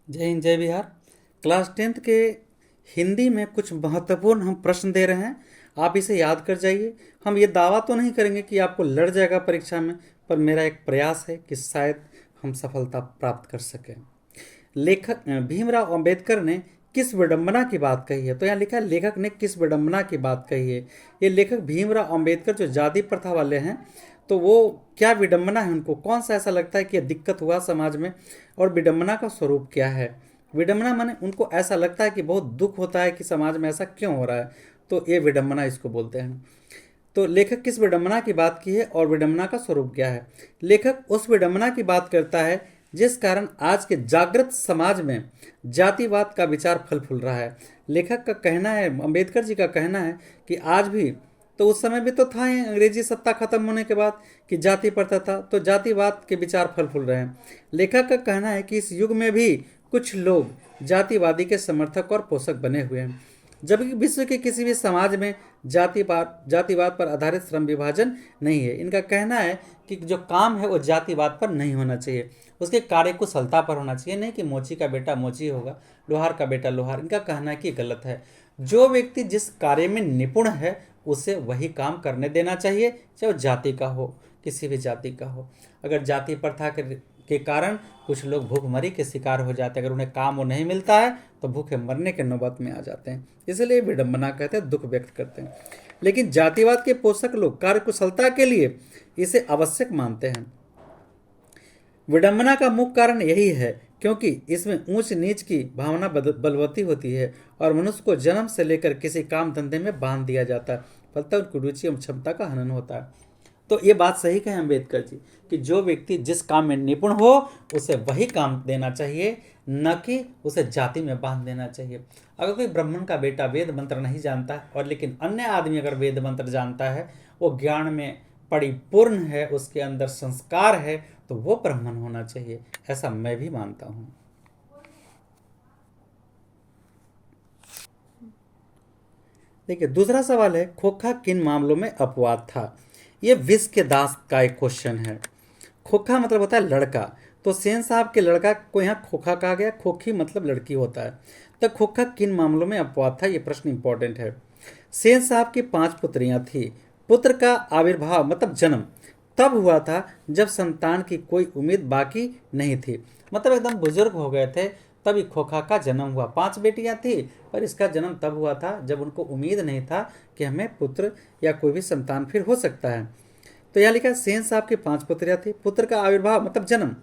जय हिंद जय Bihar. Class 10th के हिंदी में कुछ महत्वपूर्ण हम प्रश्न दे रहे हैं। आप इसे याद कर जाइए। हम ये दावा तो नहीं करेंगे कि आपको लड़ जाएगा परीक्षा में, पर मेरा एक प्रयास है कि शायद हम सफलता प्राप्त कर सकें। लेखक भीमराव अंबेडकर ने किस विडंबना की बात कही है? तो यहाँ लिखा है लेखक ने किस विडंबना की बात कही है। ये लेखक भीमराव अंबेडकर जो जाति प्रथा वाले हैं, तो वो क्या विडंबना है, उनको कौन सा ऐसा लगता है कि यह दिक्कत हुआ समाज में, और विडंबना का स्वरूप क्या है? विडंबना माने उनको ऐसा लगता है कि बहुत दुख होता है कि समाज में ऐसा क्यों हो रहा है, तो ये विडंबना इसको बोलते हैं। तो लेखक किस विडंबना की बात की है और विडंबना का स्वरूप क्या है? लेखक उस विडंबना की बात करता है जिस कारण आज के जागृत समाज में जातिवाद का विचार फल फूल रहा है। लेखक का कहना है, अंबेडकर जी का कहना है कि आज भी, तो उस समय भी तो था ही अंग्रेजी सत्ता खत्म होने के बाद कि जाति प्रथा था, तो जातिवाद के विचार फल फूल रहे हैं। लेखक का कहना है कि इस युग में भी कुछ लोग जातिवादी के समर्थक और पोषक बने हुए हैं, जबकि विश्व के किसी भी समाज में जातिवाद पर आधारित श्रम विभाजन नहीं है। इनका कहना है कि जो काम है वो जातिवाद पर नहीं होना चाहिए, उसके कार्य कुशलता पर होना चाहिए, नहीं कि मोची का बेटा मोची होगा, लोहार का बेटा लोहार। इनका कहना है कि गलत है। जो व्यक्ति जिस कार्य में निपुण है उसे वही काम करने देना चाहिए, चाहे वो जाति का हो, किसी भी जाति का हो। अगर जाति प्रथा के कारण कुछ लोग भूखमरी के शिकार हो जाते हैं, अगर उन्हें काम वो नहीं मिलता है तो भूखे मरने के नौबत में आ जाते हैं, इसलिए विडंबना कहते हैं, दुख व्यक्त करते हैं। लेकिन जातिवाद के पोषक लोग कार्यकुशलता के लिए इसे आवश्यक मानते हैं। विडंबना का मुख्य कारण यही है क्योंकि इसमें ऊंच नीच की भावना बलवती होती है और मनुष्य को जन्म से लेकर किसी काम धंधे में बांध दिया जाता है, फलतः उनकी रुचि एवं क्षमता का हनन होता है। तो ये बात सही कहे अम्बेडकर जी कि जो व्यक्ति जिस काम में निपुण हो उसे वही काम देना चाहिए, न कि उसे जाति में बांध देना चाहिए। अगर कोई ब्राह्मण का बेटा वेद मंत्र नहीं जानता है और लेकिन अन्य आदमी अगर वेद मंत्र जानता है, वो ज्ञान में परिपूर्ण है, उसके अंदर संस्कार है, तो वो ब्राह्मण होना चाहिए, ऐसा मैं भी मानता हूँ। देखिए दूसरा सवाल है, खोखा किन मामलों में अपवाद था? ये विष के दास का एक क्वेश्चन है। खोखा मतलब होता है लड़का, तो सेन साहब के लड़का को यहाँ खोखा कहा गया, खोखी मतलब लड़की होता है। तो खोखा किन मामलों में अपवाद था, ये प्रश्न इंपॉर्टेंट है। सेन साहब की 5 पुत्रियां थी। पुत्र का आविर्भाव मतलब जन्म तब हुआ था जब संतान की कोई उम्मीद बाकी नहीं थी, मतलब एकदम बुजुर्ग हो गए थे तभी खोखा का जन्म हुआ। 5 बेटियां थी पर इसका जन्म तब हुआ था जब उनको उम्मीद नहीं था कि हमें पुत्र या कोई भी संतान फिर हो सकता है। तो यहाँ लिखा सेन साहब की 5 पुत्रियां थी। पुत्र का आविर्भाव मतलब जन्म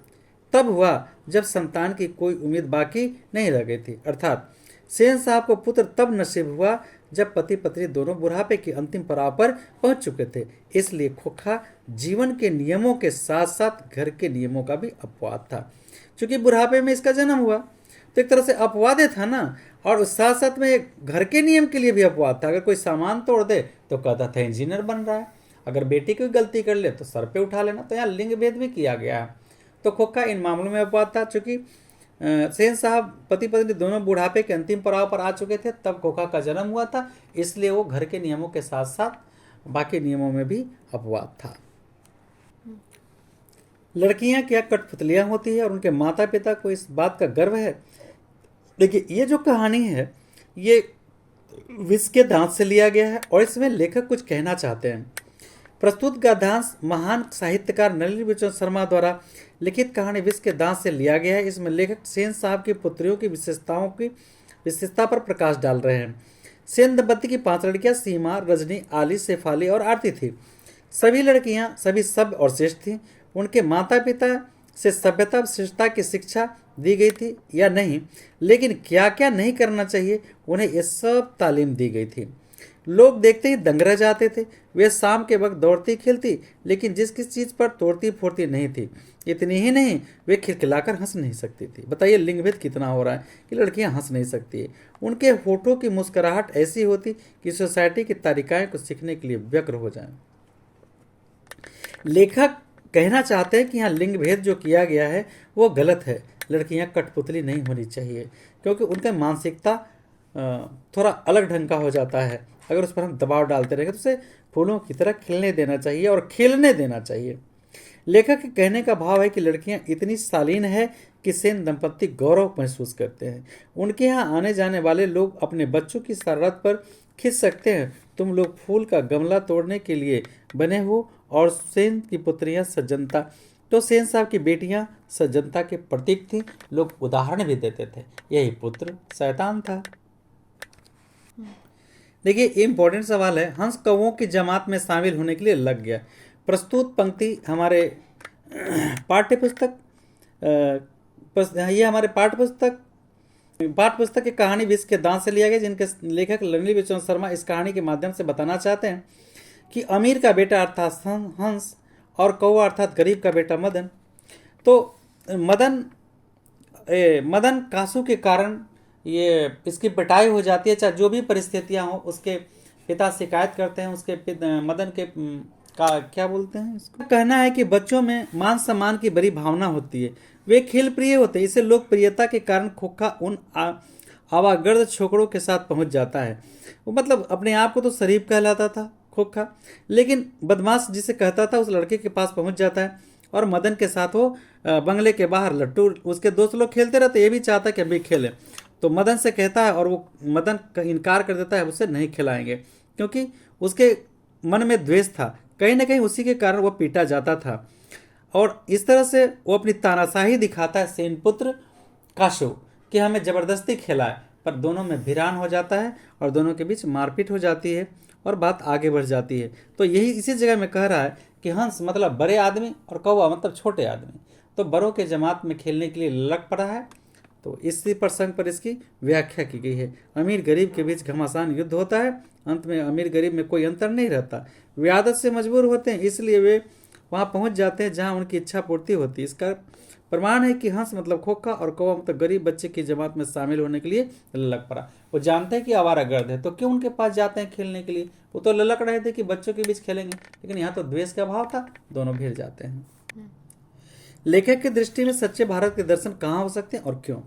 तब हुआ जब संतान की कोई उम्मीद बाकी नहीं रह गई थी, अर्थात सेन साहब को पुत्र तब नसीब हुआ जब पति पत्नी दोनों बुढ़ापे की अंतिम पड़ाव पर पहुंच चुके थे। इसलिए खोखा जीवन के नियमों के साथ साथ घर के नियमों का भी अपवाद था। क्योंकि बुढ़ापे में इसका जन्म हुआ तो एक तरह से अपवाद था ना, और उस साथ साथ में घर के नियम के लिए भी अपवाद था। अगर कोई सामान तोड़ दे तो कहता था इंजीनियर बन रहा है, अगर बेटी कोई गलती कर ले तो सर पे उठा लेना। तो यहाँ लिंग भेद भी किया गया है। तो खोखा इन मामलों में अपवाद था। चूंकि सेन साहब पति पत्नी दोनों बुढ़ापे के अंतिम पड़ाव पर आ चुके थे तब खोखा का जन्म हुआ था, इसलिए वो घर के नियमों के साथ साथ बाकी नियमों में भी अपवाद था। लड़कियां क्या कठपुतलियां होती है और उनके माता पिता को इस बात का गर्व है? देखिए ये जो कहानी है ये विष के दांत से लिया गया है और इसमें लेखक कुछ कहना चाहते हैं। प्रस्तुत गद्यांश महान साहित्यकार नलिनी बिचन शर्मा द्वारा लिखित कहानी विष के दांत से लिया गया है। इसमें लेखक सेन साहब की पुत्रियों की विशेषता पर प्रकाश डाल रहे हैं। सेन दंपति की 5 लड़कियां सीमा, रजनी, आली, शेफाली और आरती थी। सभी लड़कियां सभी सभ्य और श्रेष्ठ थीं। उनके माता पिता से सभ्यता श्रेष्ठता की शिक्षा दी गई थी या नहीं, लेकिन क्या क्या नहीं करना चाहिए उन्हें ये सब तालीम दी गई थी। लोग देखते ही दंग रह जाते थे। वे शाम के वक्त दौड़ती खेलती लेकिन जिस किस चीज़ पर तोड़ती फोड़ती नहीं थी। इतनी ही नहीं, वे खिलखिलाकर हंस नहीं सकती थी। बताइए लिंग भेद कितना हो रहा है कि लड़कियां हंस नहीं सकती है। उनके होठों की मुस्कुराहट ऐसी होती कि सोसाइटी की तारिकाएं को सीखने के लिए व्यग्र हो जाएं। लेखक कहना चाहते हैं कि यहाँ लिंग भेद जो किया गया है वो गलत है। लड़कियां कठपुतली नहीं होनी चाहिए क्योंकि उनका मानसिकता थोड़ा अलग ढंग का हो जाता है। अगर उस पर हम दबाव डालते रहेंगे तो उसे फूलों की तरह खिलने देना चाहिए और खेलने देना चाहिए। लेखक के कहने का भाव है कि लड़कियां इतनी शालीन है कि सेन दंपत्ति गौरव महसूस करते हैं। उनके यहाँ आने जाने वाले लोग अपने बच्चों की शरारत पर खिंच सकते हैं। तुम लोग फूल का गमला तोड़ने के लिए बने हो और सेन की पुत्रियां सज्जनता, तो सेन साहब की बेटियां सज्जनता के प्रतीक थी। लोग उदाहरण भी देते थे, यही पुत्र शैतान था। देखिए इंपॉर्टेंट सवाल है, हंस कौवों की जमात में शामिल होने के लिए लग गया। प्रस्तुत पंक्ति हमारे पाठ्य पुस्तक ये हमारे पाठ्य पुस्तक की कहानी विश्व के दांत से लिया गया, जिनके लेखक लवली बिचौन शर्मा इस कहानी के माध्यम से बताना चाहते हैं कि अमीर का बेटा अर्थात हंस और कौवा अर्थात गरीब का बेटा मदन। तो मदन कासू के कारण ये इसकी पिटाई हो जाती है, चाहे जो भी परिस्थितियां हो। उसके पिता शिकायत करते हैं, मदन के का क्या बोलते हैं इसको, कहना है कि बच्चों में मान सम्मान की बड़ी भावना होती है, वे खेल प्रिय होते हैं। इसे लोकप्रियता के कारण खोखा उन आवागर्द छोकरों के साथ पहुंच जाता है। वो मतलब अपने आप को तो शरीफ कहलाता था खोखा, लेकिन बदमाश जिसे कहता था उस लड़के के पास पहुंच जाता है और मदन के साथ वो बंगले के बाहर लट्टू उसके दोस्त लोग खेलते रहते, ये भी चाहता कि हम भी खेलें। तो मदन से कहता है और वो मदन इनकार कर देता है, उसे नहीं खिलाएंगे, क्योंकि उसके मन में द्वेष था। कहीं ना कहीं उसी के कारण वो पीटा जाता था। और इस तरह से वो अपनी तानाशाही दिखाता है सेनपुत्र काशो कि हमें ज़बरदस्ती खिलाए, पर दोनों में भिरान हो जाता है और दोनों के बीच मारपीट हो जाती है और बात आगे बढ़ जाती है। तो यही इसी जगह में कह रहा है कि हंस मतलब बड़े आदमी और कौवा मतलब छोटे आदमी, तो बड़ों के जमात में खेलने के लिए लग पड़ा है। तो इसी प्रसंग पर इसकी व्याख्या की गई है। अमीर गरीब के बीच घमासान युद्ध होता है, अंत में अमीर गरीब में कोई अंतर नहीं रहता। वे आदत से मजबूर होते हैं, इसलिए वे वहां पहुंच जाते हैं जहां उनकी इच्छा पूर्ति होती है। इसका प्रमाण है कि हंस मतलब खोखा और कौवा मतलब गरीब बच्चे की जमात में शामिल होने के लिए ललक पड़ा। वो जानते हैं कि आवारागर्द है, तो क्यों उनके पास जाते हैं खेलने के लिए। वो तो ललक रहे थे कि बच्चों के बीच खेलेंगे, लेकिन यहाँ तो द्वेष का भाव था, दोनों भिड़ जाते हैं। लेखक की दृष्टि में सच्चे भारत के दर्शन कहाँ हो सकते हैं और क्यों?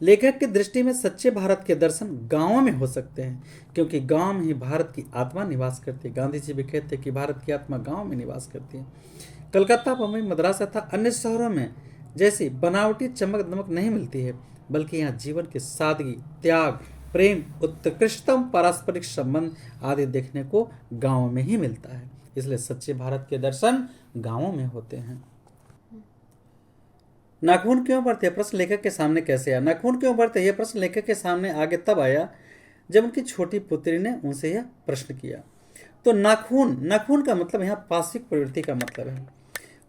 लेखक की दृष्टि में सच्चे भारत के दर्शन गांवों में हो सकते हैं, क्योंकि गांव में ही भारत की आत्मा निवास करती है। गांधी जी भी कहते हैं कि भारत की आत्मा गांव में निवास करती है। कलकत्ता, बम्बई, मद्रास तथा अन्य शहरों में जैसी बनावटी चमक दमक नहीं मिलती है, बल्कि यहाँ जीवन की सादगी, त्याग, प्रेम, उत्कृष्टतम पारस्परिक संबंध आदि देखने को गाँव में ही मिलता है। इसलिए सच्चे भारत के दर्शन गाँवों में होते हैं। नाखून क्यों बढ़ते, प्रश्न लेखक के सामने कैसे आया? नाखून क्यों बढ़ते, यह प्रश्न लेखक के सामने आगे तब आया जब उनकी छोटी पुत्री ने उनसे यह प्रश्न किया। तो नाखून का मतलब यहाँ पार्श्विक प्रवृत्ति का मतलब है।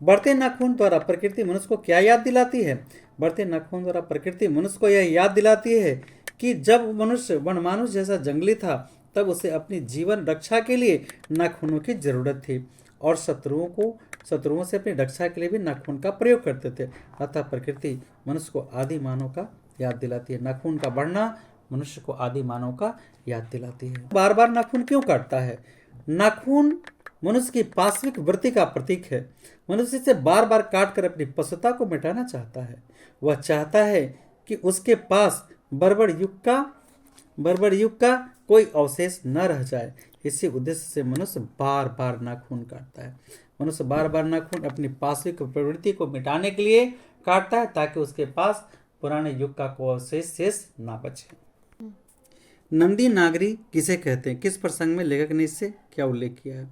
बढ़ते नाखून द्वारा प्रकृति मनुष्य को क्या याद दिलाती है? बढ़ते नाखून द्वारा प्रकृति मनुष्य को यह याद दिलाती है कि जब मनुष्य वनमानुष जैसा जंगली था, तब उसे अपनी जीवन रक्षा के लिए नाखूनों की जरूरत थी और शत्रुओं से अपनी रक्षा के लिए भी नाखून का प्रयोग करते थे। अतः प्रकृति मनुष्य को आदि मानव का याद दिलाती है। नाखून का बढ़ना मनुष्य को आदि मानव का याद दिलाती है। बार बार नाखून क्यों काटता है? नाखून मनुष्य की पार्श्विक वृत्ति का प्रतीक है। मनुष्य इसे बार बार काट कर अपनी पशुता को मिटाना चाहता है। वह चाहता है कि उसके पास बर्बर युग का कोई अवशेष न रह जाए। इसी उद्देश्य से मनुष्य बार बार नाखून काटता है। मनुष्य बार बार नाखून अपनी पार्श्विक प्रवृत्ति को मिटाने के लिए काटता है, ताकि उसके पास पुराने युग का कोई अवशेष शेष ना बचे। नंदी नागरी किसे कहते हैं? किस प्रसंग में लेखक ने इससे क्या उल्लेख किया है?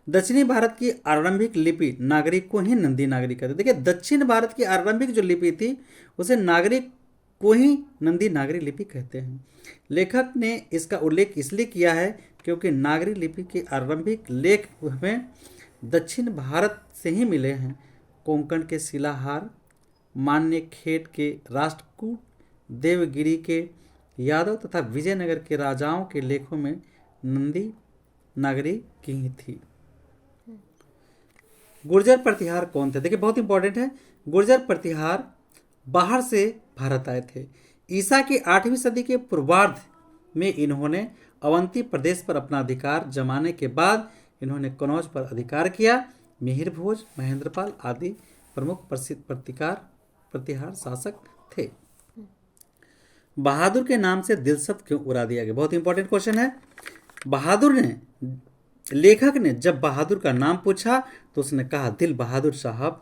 दक्षिणी भारत की आरंभिक लिपि नागरिक को ही नंदी नागरी कहते हैं। देखिए, दक्षिण भारत की आरंभिक जो लिपि थी उसे नागरिक को ही नंदी नागरी लिपि कहते हैं। लेखक ने इसका उल्लेख इसलिए किया है क्योंकि नागरी लिपि के आरंभिक लेख हमें दक्षिण भारत से ही मिले हैं। कोंकण के शिलाहार, मान्यखेट के राष्ट्रकूट, देवगिरी के यादव तथा विजयनगर के राजाओं के लेखों में नंदी नागरी की ही थी। गुर्जर प्रतिहार कौन थे? देखिए, बहुत इंपॉर्टेंट है। गुर्जर प्रतिहार बाहर से भारत आए थे। ईसा की 8वीं सदी के पूर्वार्ध में इन्होंने अवंती प्रदेश पर अपना अधिकार जमाने के बाद इन्होंने कनौज पर अधिकार किया। मिहिर भोज, महेंद्रपाल आदि प्रमुख प्रसिद्ध प्रतिहार शासक थे। बहादुर के नाम से दिलसत क्यों उड़ा दिया गया? बहुत इंपॉर्टेंट क्वेश्चन है। लेखक ने जब बहादुर का नाम पूछा तो उसने कहा दिल बहादुर साहब,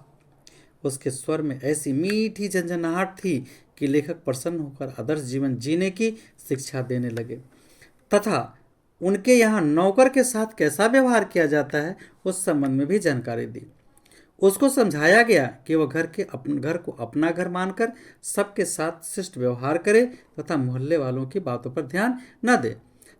उसके स्वर में ऐसी मीठी झंझनाहट थी कि लेखक प्रसन्न होकर आदर्श जीवन जीने की शिक्षा देने लगे तथा उनके यहाँ नौकर के साथ कैसा व्यवहार किया जाता है उस संबंध में भी जानकारी दी। उसको समझाया गया कि वह घर को अपना घर मानकर सबके साथ शिष्ट व्यवहार करे तथा मोहल्ले वालों की बातों पर ध्यान न दे।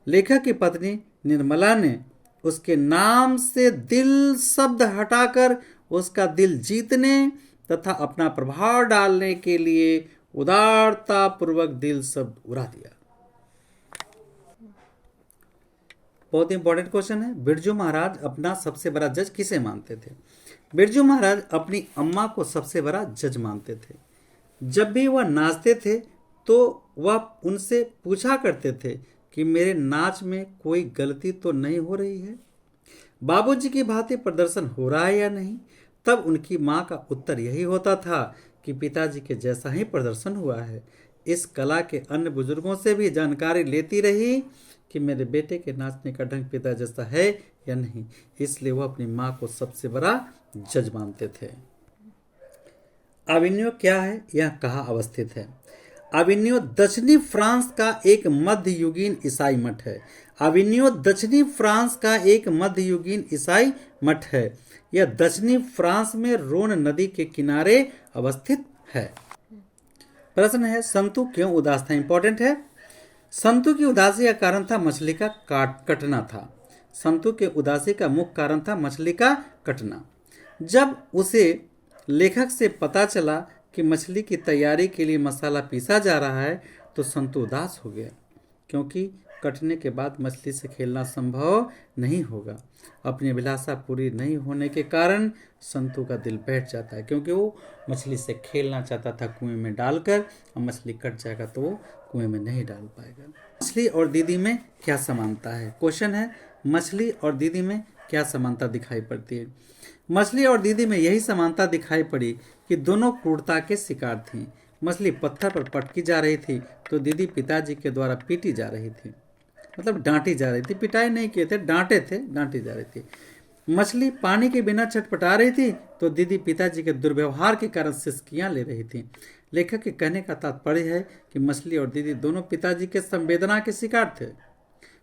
लेखक की पत्नी निर्मला ने उसके नाम से दिल शब्द हटाकर उसका दिल जीतने तथा अपना प्रभाव डालने के लिए उदारता पूर्वक दिल शब्द उड़ा दिया। बहुत इंपॉर्टेंट क्वेश्चन है। बिरजू महाराज अपना सबसे बड़ा जज किसे मानते थे? बिरजू महाराज अपनी अम्मा को सबसे बड़ा जज मानते थे। जब भी वह नाचते थे तो वह उनसे पूछा करते थे कि मेरे नाच में कोई गलती तो नहीं हो रही है, बाबूजी की भांति प्रदर्शन हो रहा है या नहीं। तब उनकी माँ का उत्तर यही होता था कि पिताजी के जैसा ही प्रदर्शन हुआ है। इस कला के अन्य बुजुर्गों से भी जानकारी लेती रही कि मेरे बेटे के नाचने का ढंग पिता जैसा है या नहीं, इसलिए वह अपनी माँ को सबसे बड़ा जज मानते थे। अविन्यो क्या है, यह कहाँ अवस्थित है? अविन्यो दक्षिणी फ्रांस का एक मध्ययुगीन ईसाई मठ है। अविन्यो दक्षिणी फ्रांस का एक मध्ययुगीन ईसाई मठ है। यह दक्षिणी फ्रांस में रोन नदी के किनारे अवस्थित है। प्रश्न है, संतु क्यों उदास था? इंपॉर्टेंट है। संतु की उदासी का कारण था मछली का कटना था। संतु के उदासी का मुख्य कारण था मछली का कटना। जब उसे लेखक से पता चला कि मछली की तैयारी के लिए मसाला पीसा जा रहा है तो संतु उदास हो गया, क्योंकि कटने के बाद मछली से खेलना संभव नहीं होगा। अपनी अभिलाषा पूरी नहीं होने के कारण संतु का दिल बैठ जाता है, क्योंकि वो मछली से खेलना चाहता था कुएं में डालकर, और मछली कट जाएगा तो वो कुएं में नहीं डाल पाएगा। मछली और दीदी में क्या समानता है? क्वेश्चन है, मछली और दीदी में क्या समानता दिखाई पड़ती है? मछली और दीदी में यही समानता दिखाई पड़ी कि दोनों क्रूरता के शिकार थीं। मछली पत्थर पर पटकी जा रही थी तो दीदी पिताजी के द्वारा पीटी जा रही थी, मतलब डांटी जा रही थी। पिटाई नहीं किए थे, डांटे थे, डांटी जा रही थी। मछली पानी के बिना छटपटा रही थी तो दीदी पिताजी के दुर्व्यवहार के कारण सिसकियां ले रही थी। लेखक के कहने का तात्पर्य है कि मछली और दीदी दोनों पिताजी के संवेदना के शिकार थे,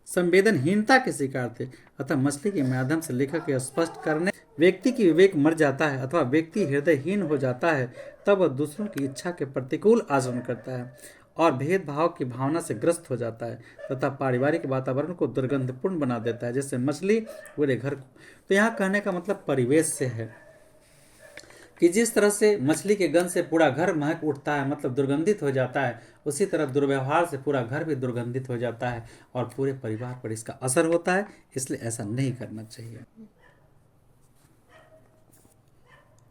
संवेदनहीनता के शिकार थे। अतः मछली के माध्यम से लेखक यह स्पष्ट करने व्यक्ति की विवेक मर जाता है अथवा व्यक्ति हृदयहीन हो जाता है, तब वह दूसरों की इच्छा के प्रतिकूल आचरण करता है और भेदभाव की भावना से ग्रस्त हो जाता है तथा पारिवारिक वातावरण को दुर्गंधपूर्ण बना देता है, जैसे मछली पूरे घर को। तो यहाँ कहने का मतलब परिवेश से है कि जिस तरह से मछली के गंध से पूरा घर महक उठता है, मतलब दुर्गंधित हो जाता है, उसी तरह दुर्व्यवहार से पूरा घर भी दुर्गंधित हो जाता है और पूरे परिवार पर इसका असर होता है। इसलिए ऐसा नहीं करना चाहिए।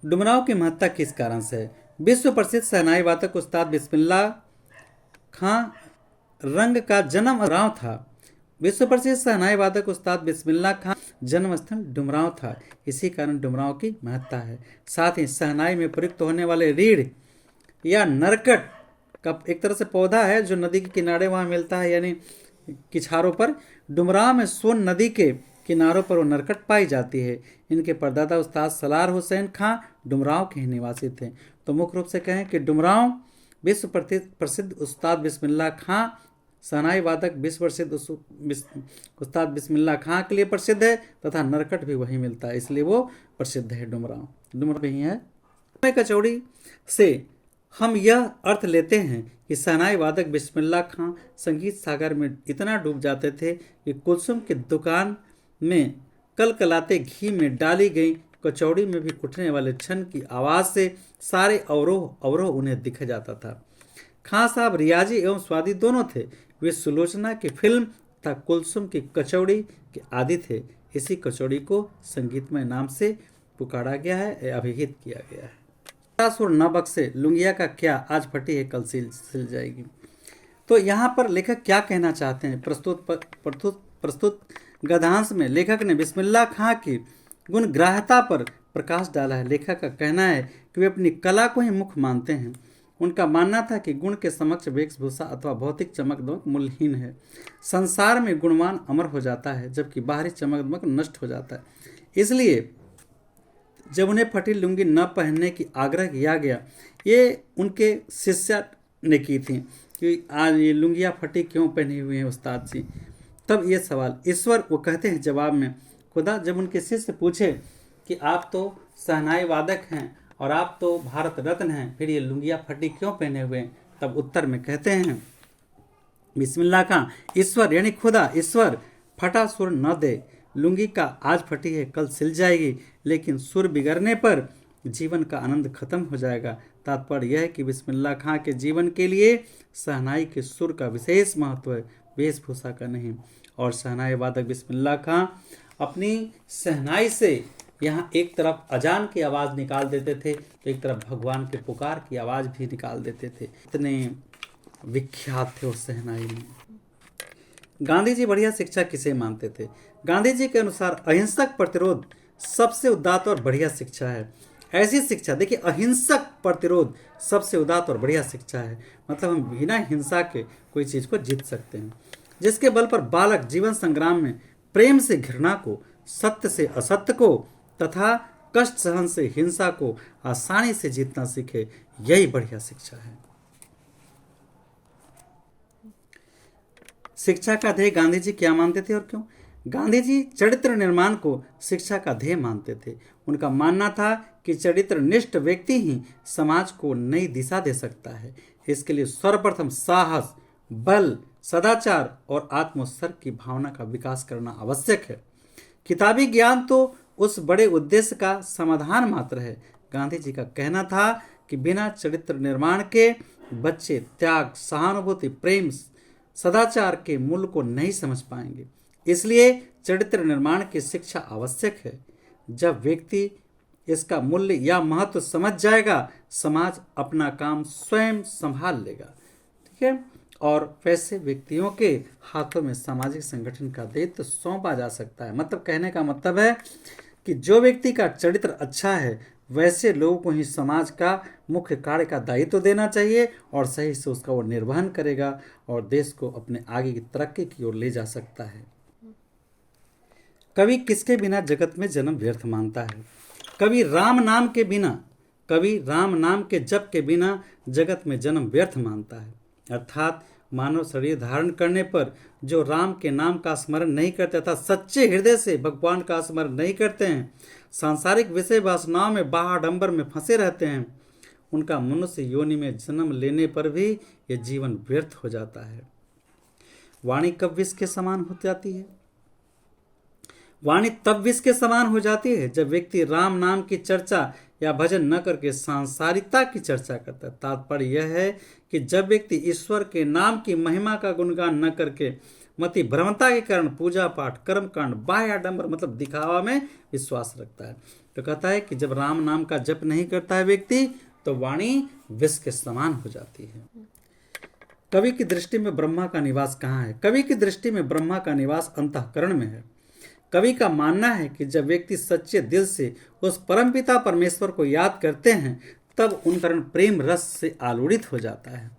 डुमरांव की महत्ता किस कारण से है? विश्व प्रसिद्ध शहनाई वादक उस्ताद बिस्मिल्लाह खां रंग का जन्म डुमरांव था। विश्व प्रसिद्ध शहनाई वादक उस्ताद बिस्मिल्लाह खां जन्म स्थल डुमरांव था, इसी कारण डुमरांव की महत्ता है। साथ ही शहनाई में प्रयुक्त होने वाले रीढ़ या नरकट का एक तरह से पौधा है जो नदी के किनारे वहाँ मिलता है, यानी किछारों पर। डुमरांव में सोन नदी के किनारों पर वो नरकट पाई जाती है। इनके परदादा उस्ताद सलार हुसैन खां डुमरांव के ही निवासी थे। तो मुख्य रूप से कहें कि डुमरांव विश्व प्रसिद्ध उस्ताद बिस्मिल्लाह खां शहनाई वादक विश्व प्रसिद्ध उस्ताद बिस्मिल्लाह खां के लिए प्रसिद्ध है तथा नरकट भी वहीं मिलता है, इसलिए वो प्रसिद्ध है। डुमरांव ही है। कचौड़ी से हम यह अर्थ लेते हैं कि शहनाई वादक बिस्मिल्लाह खां संगीत सागर में इतना डूब जाते थे कि कुलसुम की दुकान में कलकलाते घी में डाली गई कचौड़ी में भी उठने वाले छन की आवाज़ से सारे अवरोह उन्हें दिख जाता था। खां साहब रियाजी एवं स्वादी दोनों थे। वे सुलोचना की फिल्म तथा कुलसुम की कचौड़ी के आदि थे। इसी कचौड़ी को संगीतमय नाम से पुकारा गया है, अभिहित किया गया है। सुर न बख्शे लुंगिया का क्या, आज फटी है कल सिल जाएगी। तो यहाँ पर लेखक क्या कहना चाहते हैं? प्रस्तुत गद्यांश में लेखक ने बिस्मिल्लाह खां की गुणग्राह्यता पर प्रकाश डाला है। लेखक का कहना है कि वे अपनी कला को ही मुख्य मानते हैं। उनका मानना था कि गुण के समक्ष वेशभूषा अथवा भौतिक चमक दमक मूल्यहीन है। संसार में गुणवान अमर हो जाता है जबकि बाहरी चमक दमक नष्ट हो जाता है। इसलिए जब उन्हें फटी लुंगी न पहनने की आग्रह किया गया, ये उनके शिष्य ने की थी कि आज ये लुंगियाँ फटी क्यों पहनी हुई हैं उस्ताद जी। तब ये सवाल ईश्वर वो कहते हैं जवाब में, खुदा जब उनके शिष्य पूछे कि आप तो शहनाई वादक हैं और आप तो भारत रत्न हैं, फिर ये लुंगियाँ फटी क्यों पहने हुए हैं? तब उत्तर में कहते हैं बिस्मिल्लाह का, ईश्वर यानी खुदा ईश्वर फटा सुर न दे। लुंगी का आज फटी है कल सिल जाएगी, लेकिन सुर बिगड़ने पर जीवन का आनंद खत्म हो जाएगा। तात्पर्य यह है कि बिस्मिल्लाह खां के जीवन के लिए शहनाई के सुर का विशेष महत्व है, वेशभूषा का नहीं। और शहनाई वादक बिस्मिल्लाह खां अपनी शहनाई से यहाँ एक तरफ अजान की आवाज़ निकाल देते थे तो एक तरफ भगवान के पुकार की आवाज़ भी निकाल देते थे। इतने विख्यात थे उस शहनाई में। गांधी जी बढ़िया शिक्षा किसे मानते थे? गांधी जी के अनुसार अहिंसक प्रतिरोध सबसे उदात्त और बढ़िया शिक्षा है। ऐसी शिक्षा, देखिए, अहिंसक प्रतिरोध सबसे उदात्त और बढ़िया शिक्षा है। मतलब हम बिना हिंसा के कोई चीज़ को जीत सकते हैं, जिसके बल पर बालक जीवन संग्राम में प्रेम से घृणा को, सत्य से असत्य को तथा कष्ट सहन से हिंसा को आसानी से जीतना सीखे। यही बढ़िया शिक्षा है। शिक्षा का ध्येय गांधी जी क्या मानते थे और क्यों? गांधी जी चरित्र निर्माण को शिक्षा का ध्येय मानते थे। उनका मानना था कि चरित्र निष्ठ व्यक्ति ही समाज को नई दिशा दे सकता है। इसके लिए सर्वप्रथम साहस, बल, सदाचार और आत्मोत्सर्ग की भावना का विकास करना आवश्यक है। किताबी ज्ञान तो उस बड़े उद्देश्य का समाधान मात्र है। गांधी जी का कहना था कि बिना चरित्र निर्माण के बच्चे त्याग, सहानुभूति, प्रेम, सदाचार के मूल्य को नहीं समझ पाएंगे। इसलिए चरित्र निर्माण की शिक्षा आवश्यक है। जब व्यक्ति इसका मूल्य या महत्व समझ जाएगा, समाज अपना काम स्वयं संभाल लेगा। ठीक है। और वैसे व्यक्तियों के हाथों में सामाजिक संगठन का दायित्व सौंपा जा सकता है। मतलब कहने का मतलब है कि जो व्यक्ति का चरित्र अच्छा है, वैसे लोगों को ही समाज का मुख्य कार्य का दायित्व देना चाहिए और सही से उसका वो निर्वहन करेगा और देश को अपने आगे की तरक्की की ओर ले जा सकता है। कवि किसके बिना जगत में जन्म व्यर्थ मानता है? कवि राम नाम के बिना, कवि राम नाम के जप के बिना जगत में जन्म व्यर्थ मानता है। अर्थात मानव शरीर धारण करने पर जो राम के नाम का स्मरण नहीं करते तथा सच्चे हृदय से भगवान का स्मरण नहीं करते हैं, सांसारिक विषय वासनाओं में बाहाडंबर में फंसे रहते हैं, उनका मनुष्य योनि में जन्म लेने पर भी यह जीवन व्यर्थ हो जाता है। वाणी कब विष के समान हो जाती है? वाणी तब विष के समान हो जाती है जब व्यक्ति राम नाम की चर्चा या भजन न करके सांसारिकता की चर्चा करता है। तात्पर्य यह है कि जब व्यक्ति ईश्वर के नाम की महिमा का गुणगान न करके मति भ्रमता के कारण पूजा पाठ, कर्मकांड, बाह्य आडंबर मतलब दिखावा में विश्वास रखता है, तो कहता है कि जब राम नाम का जप नहीं करता है व्यक्ति, तो वाणी विष के समान हो जाती है। कवि की दृष्टि में ब्रह्मा का निवास कहाँ है? कवि की दृष्टि में ब्रह्मा का निवास अंतःकरण में है। कवि का मानना है कि जब व्यक्ति सच्चे दिल से उस परमपिता परमेश्वर को याद करते हैं, तब उनका प्रेम रस से आलोड़ित हो जाता है,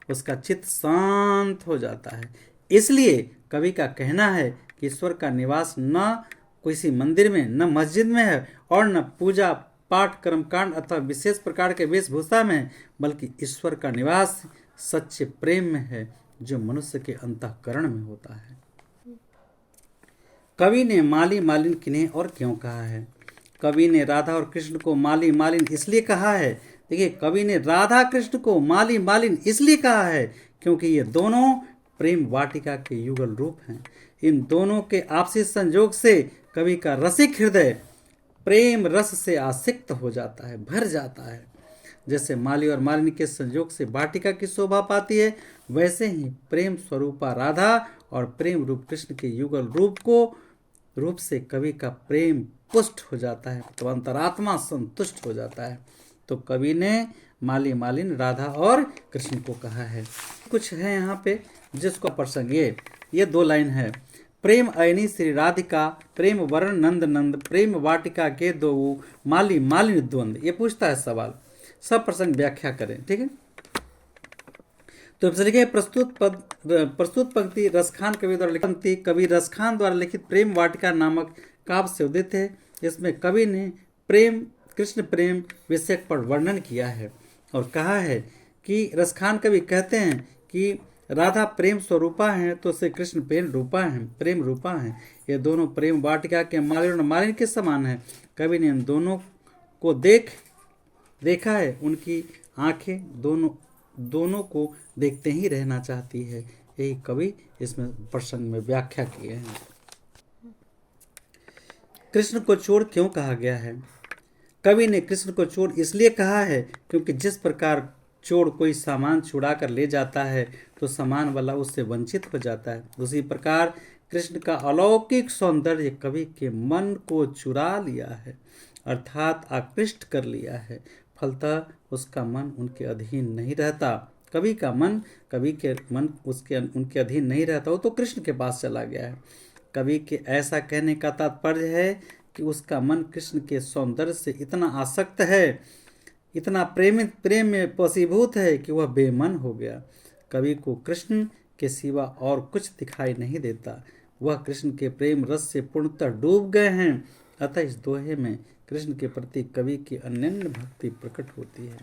उसका चित्त शांत हो जाता है। इसलिए कवि का कहना है कि ईश्वर का निवास न किसी मंदिर में, न मस्जिद में है और न पूजा पाठ, कर्मकांड अथवा विशेष प्रकार के वेशभूषा में है, बल्कि ईश्वर का निवास सच्चे प्रेम में है जो मनुष्य के अंतःकरण में होता है। कवि ने माली मालिन किन्हें और क्यों कहा है? कवि ने राधा और कृष्ण को माली मालिन इसलिए कहा है, देखिए, कवि ने राधा कृष्ण को माली मालिन इसलिए कहा है क्योंकि ये दोनों प्रेम वाटिका के युगल रूप हैं। इन दोनों के आपसी संयोग से कवि का रसिक हृदय प्रेम रस से आसक्त हो जाता है, भर जाता है। जैसे माली और मालिनी के संयोग से वाटिका की शोभा पाती है, वैसे ही प्रेम स्वरूपा राधा और प्रेम रूप कृष्ण के युगल रूप से कवि का प्रेम पुष्ट हो जाता है, तो अंतरात्मा संतुष्ट हो जाता है। तो कवि ने माली मालिन राधा और कृष्ण को कहा है। कुछ है यहाँ पे जिसको प्रसंग ये 2 लाइन है। प्रेम अयनी श्री राधिका, प्रेम वर्ण नंद नंद, प्रेम वाटिका के दो माली मालिन द्वंद। ये पूछता है सवाल, सब प्रसंग व्याख्या करें। ठीक है। तो लिखे प्रस्तुत पंक्ति रसखान कवि द्वारा लिखित, कवि रसखान द्वारा लिखित प्रेम वाटिका नामक काव्य से उदित है। इसमें कवि ने प्रेम कृष्ण प्रेम विषय पर वर्णन किया है और कहा है कि रसखान कवि कहते हैं कि राधा प्रेम स्वरूपा हैं तो श्री कृष्ण प्रेम रूपा हैं। ये दोनों प्रेम वाटिका के मालिन और मालिन के समान है। कवि ने इन दोनों को देखा है। उनकी आंखें दोनों को देखते ही रहना चाहती है। यही कवि इसमें प्रसंग में व्याख्या किए हैं। कृष्ण को चोर क्यों कहा गया है? कवि ने कृष्ण को चोर इसलिए कहा है क्योंकि जिस प्रकार चोर कोई सामान चुरा कर ले जाता है तो सामान वाला उससे वंचित हो जाता है, उसी प्रकार कृष्ण का अलौकिक सौंदर्य कवि के मन को चुरा लिया है, अर्थात आकृष्ट कर लिया है। फलतः उसका मन उनके अधीन नहीं रहता। कवि के मन उनके अधीन नहीं रहता, वो तो कृष्ण के पास चला गया है। कवि के ऐसा कहने का तात्पर्य है कि उसका मन कृष्ण के सौंदर्य से इतना आसक्त है, इतना प्रेम में वशीभूत है कि वह बेमन हो गया। कवि को कृष्ण के सिवा और कुछ दिखाई नहीं देता। वह कृष्ण के प्रेम रस से पूर्णतः डूब गए हैं। अतः इस दोहे में कृष्ण के प्रति कवि की अनन्य भक्ति प्रकट होती है।